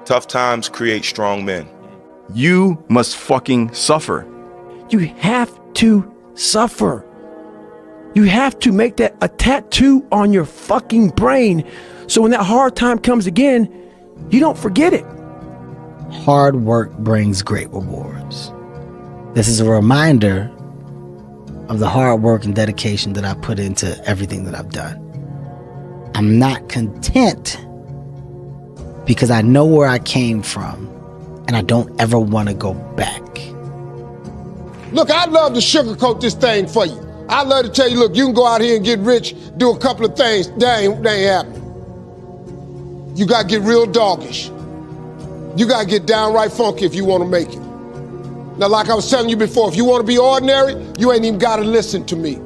Tough times create strong men. You must fucking suffer. You have to suffer. You have to make that a tattoo on your fucking brain so when that hard time comes again, you don't forget it. Hard work brings great rewards. This is a reminder of the hard work and dedication that I put into everything that I've done. I'm not content because I know where I came from and I don't ever want to go back. Look, I'd love to sugarcoat this thing for you. I'd love to tell you, look, you can go out here and get rich, do a couple of things. That ain't happening. You got to get real doggish. You got to get downright funky if you want to make it. Now, like I was telling you before, if you want to be ordinary, you ain't even got to listen to me.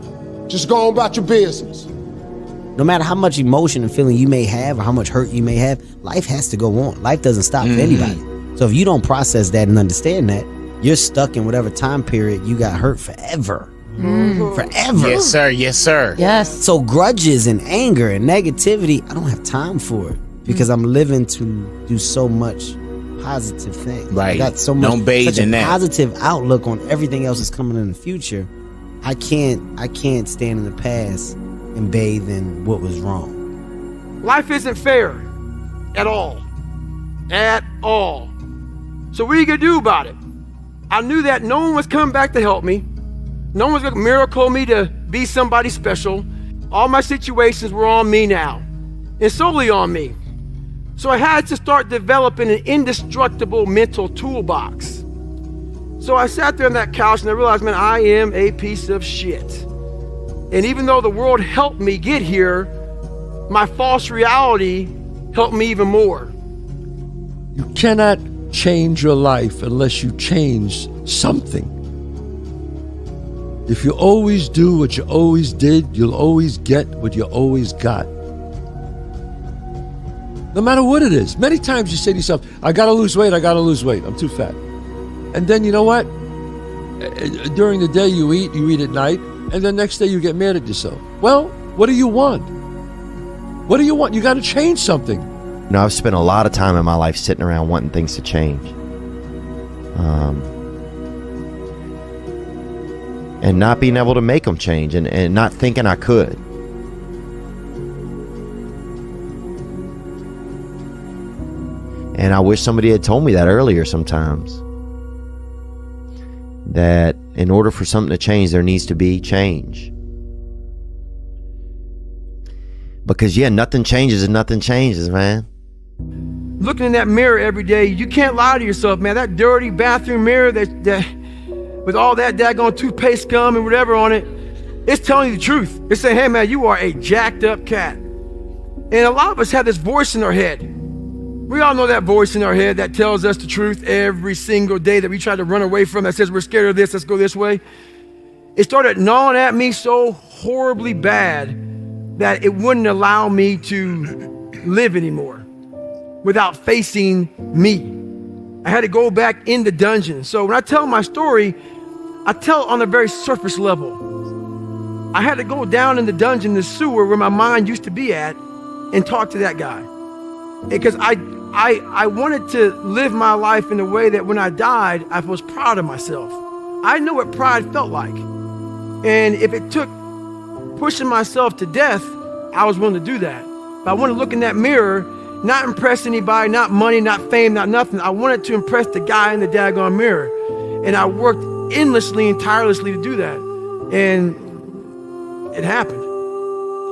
Just go on about your business. No matter how much emotion and feeling you may have or how much hurt you may have, life has to go on. Life doesn't stop for anybody. So if you don't process that and understand that, you're stuck in whatever time period you got hurt forever. Forever. Yes, sir. Yes, sir. Yes. So grudges and anger and negativity, I don't have time for it because I'm living to do so much positive things. Right. I got so much Don't bathe such in a that. positive outlook on everything else that's coming in the future. I can't stand in the past and bathe in what was wrong. Life isn't fair at all. At all. So what are you gonna do about it? I knew that no one was coming back to help me. No one's gonna miracle me to be somebody special. All my situations were on me now, and solely on me. So I had to start developing an indestructible mental toolbox. So I sat there on that couch and I realized, man, I am a piece of shit. And even though the world helped me get here, my false reality helped me even more. You cannot change your life unless you change something. If you always do what you always did, you'll always get what you always got. No matter what it is. Many times you say to yourself, I gotta lose weight, I'm too fat. And then you know what? During the day you eat at night, and then next day you get mad at yourself. Well, what do you want? What do you want? You gotta change something. You know, I've spent a lot of time in my life sitting around wanting things to change. And not being able to make them change and not thinking I could. And I wish somebody had told me that earlier sometimes. That in order for something to change, there needs to be change. Because yeah, nothing changes and nothing changes, man. Looking in that mirror every day, you can't lie to yourself, man. That dirty bathroom mirror that with all that daggone toothpaste scum and whatever on it, it's telling you the truth. It's saying, hey man, you are a jacked up cat. And a lot of us have this voice in our head. We all know that voice in our head that tells us the truth every single day that we try to run away from, that says we're scared of this, let's go this way. It started gnawing at me so horribly bad that it wouldn't allow me to live anymore without facing me. I had to go back in the dungeon. So when I tell my story, I tell it on a very surface level. I had to go down in the dungeon, the sewer where my mind used to be at, and talk to that guy. Because I wanted to live my life in a way that when I died, I was proud of myself. I knew what pride felt like. And if it took pushing myself to death, I was willing to do that. But I wanted to look in that mirror, not impress anybody, not money, not fame, not nothing. I wanted to impress the guy in the daggone mirror. And I worked endlessly and tirelessly to do that. And it happened.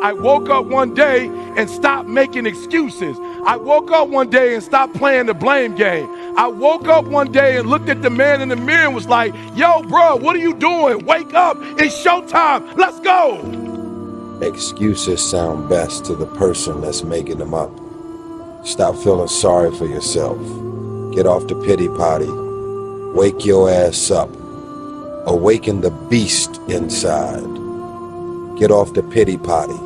I woke up one day and stopped making excuses. I woke up one day and stopped playing the blame game. I woke up one day and looked at the man in the mirror and was like, yo, bro, what are you doing? Wake up, it's showtime, let's go. Excuses sound best to the person that's making them up. Stop feeling sorry for yourself. Get off the pity potty. Wake your ass up. Awaken the beast inside. Get off the pity potty.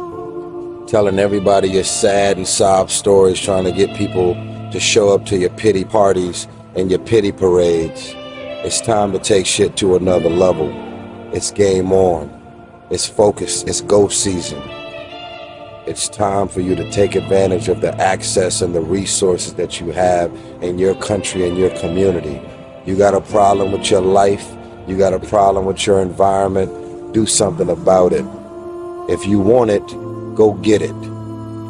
Telling everybody your sad and sob stories, trying to get people to show up to your pity parties and your pity parades. It's time to take shit to another level. It's game on. It's focus. It's go season. It's time for you to take advantage of the access and the resources that you have in your country and your community. You got a problem with your life, you got a problem with your environment, do something about it. If you want it, go get it.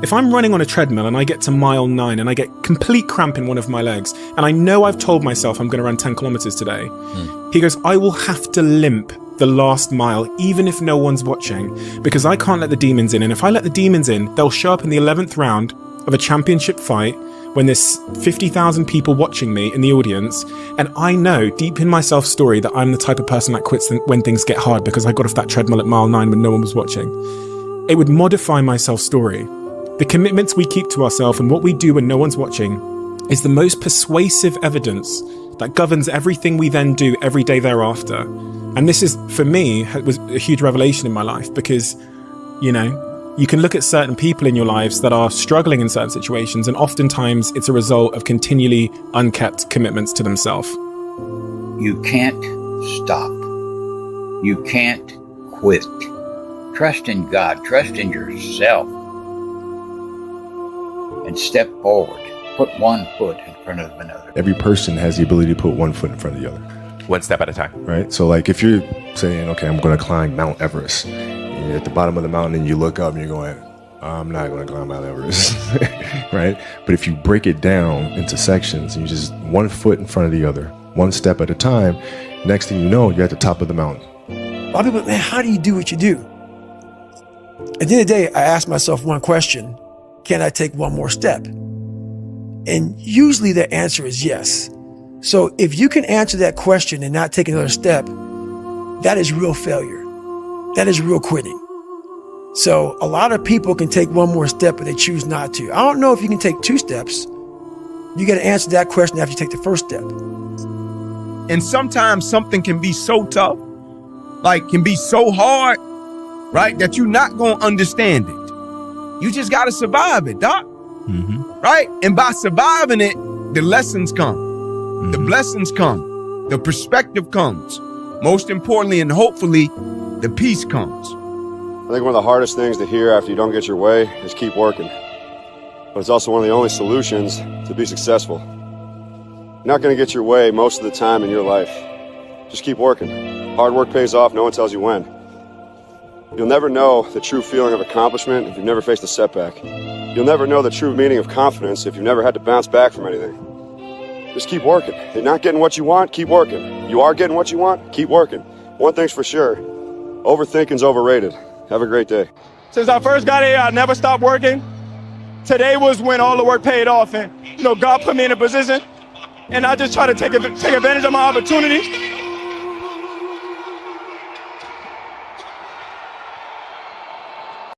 If I'm running on a treadmill and I get to mile 9 and I get complete cramp in one of my legs, and I know I've told myself I'm going to run 10 kilometers today, he goes, I will have to limp the last mile, even if no one's watching, because I can't let the demons in. And if I let the demons in, they'll show up in the 11th round of a championship fight when there's 50,000 people watching me in the audience. And I know deep in my self-story that I'm the type of person that quits when things get hard because I got off that treadmill at mile 9 when no one was watching. It would modify my self-story. The commitments we keep to ourselves and what we do when no one's watching is the most persuasive evidence that governs everything we then do every day thereafter. And this is, for me, was a huge revelation in my life because, you know, you can look at certain people in your lives that are struggling in certain situations, and oftentimes it's a result of continually unkept commitments to themselves. You can't stop. You can't quit. Trust in God. Trust in yourself. And step forward. Put one foot in front of another. Every person has the ability to put one foot in front of the other. One step at a time. Right? So like if you're saying, okay, I'm going to climb Mount Everest. You're at the bottom of the mountain and you look up and you're going, I'm not going to climb Mount Everest. Right? But if you break it down into sections and you just one foot in front of the other, one step at a time, next thing you know, you're at the top of the mountain. A lot of people, man, how do you do what you do? At the end of the day, I ask myself one question. Can I take one more step? And usually the answer is yes. So if you can answer that question and not take another step, that is real failure. That is real quitting. So a lot of people can take one more step, but they choose not to. I don't know if you can take 2 steps. You got to answer that question after you take the first step. And sometimes something can be so tough, like can be so hard, right, that you're not going to understand it. You just got to survive it, Doc. Right? And by surviving it, the lessons come. The blessings come. The perspective comes. Most importantly and hopefully, the peace comes. I think one of the hardest things to hear after you don't get your way is keep working. But it's also one of the only solutions to be successful. You're not going to get your way most of the time in your life. Just keep working. Hard work pays off. No one tells you when. You'll never know the true feeling of accomplishment if you've never faced a setback. You'll never know the true meaning of confidence if you've never had to bounce back from anything. Just keep working. You're not getting what you want, keep working. You are getting what you want, keep working. One thing's for sure, overthinking's overrated. Have a great day. Since I first got here, I never stopped working. Today was when all the work paid off, and God put me in a position, and I just try to take advantage of my opportunities.